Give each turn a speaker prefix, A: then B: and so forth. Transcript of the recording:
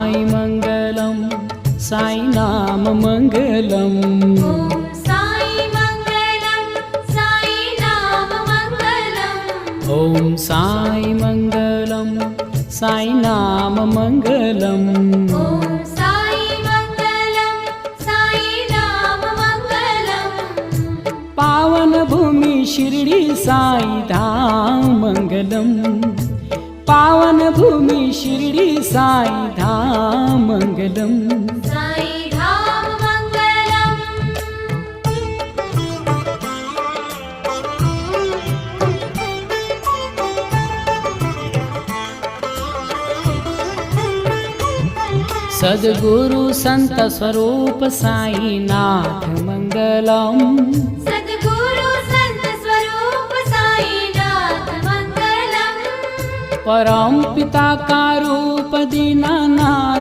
A: साई मंगलम साई नाम मंगलम।
B: ओम साई मंगलम साई नाम मंगलम।
A: ओम साई मंगलम साई नाम मंगलम।
B: ओम साई मंगलम साई नाम मंगलम।
A: पावन भूमि शिरडी साई धाम मंगलम। पावन भूमि शिरडी साई धाम मंगलम।
B: साई धाम मंगलम।
A: सद्गुरु संत स्वरूप साई नाथ मंगलम।
B: सद्गुरु संत स्वरूप साई नाथ मंगलम।
A: परम पिता का रूप दीनानाथ